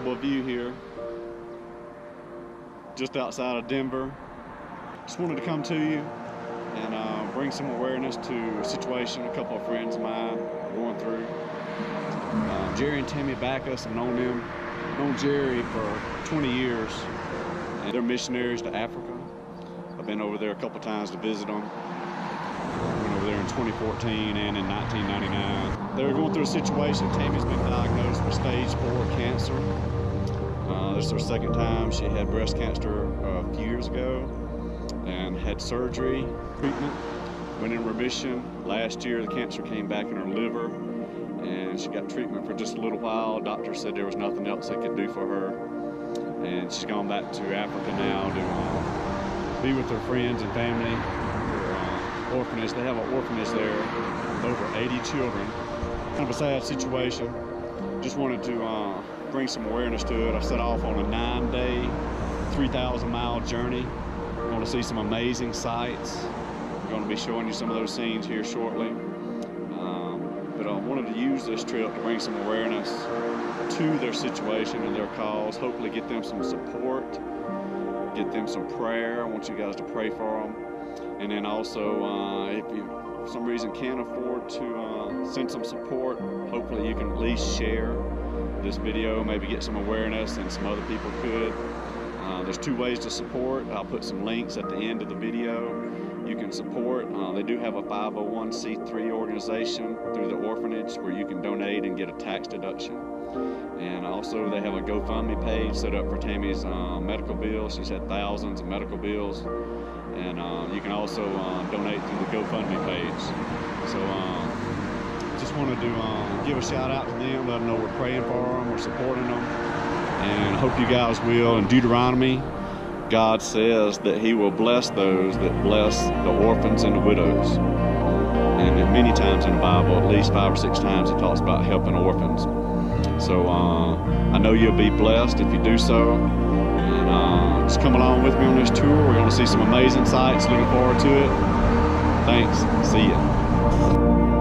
incredible view here, just outside of Denver. Just wanted to come to you and bring some awareness to a situation a couple of friends of mine are going through. Jerry and Tammy back us. I've known Jerry for 20 years, and they're missionaries to Africa. I've been over there a couple times to visit them. Went over there in 2014 and in 1999. They were going through a situation. Tammy's been diagnosed with stage 4 cancer. This is her second time. She had breast cancer a few years ago and had surgery, treatment, went in remission. Last year the cancer came back in her liver and she got treatment for just a little while. Doctor said there was nothing else they could do for her, and she's gone back to Africa now to be with her friends and family. Her orphanage, they have an orphanage there with over 80 children. Kind of a sad situation. Just wanted to bring some awareness to it. I set off on a 9-day, 3,000-mile journey. We're going to see some amazing sights. We're going to be showing you some of those scenes here shortly. But I wanted to use this trip to bring some awareness to their situation and their cause. Hopefully get them some support, get them some prayer. I want you guys to pray for them. And then also, if you for some reason can't afford to send some support, hopefully you can at least share this video, maybe get some awareness and some other people could. There's 2 ways to support. I'll put some links at the end of the video. You can support. They do have a 501c3 organization through the orphanage where you can donate and get a tax deduction. And also they have a GoFundMe page set up for Tammy's medical bills. She's had thousands of medical bills. And you can also donate through the GoFundMe page. So just wanted to give a shout out to them, let them know we're praying for them, we're supporting them. And I hope you guys will. In Deuteronomy, God says that he will bless those that bless the orphans and the widows. And many times in the Bible, at least 5 or 6 times, it talks about helping orphans. So I know you'll be blessed if you do so. And just come along with me on this tour. We're going to see some amazing sights. Looking forward to it. Thanks. See ya.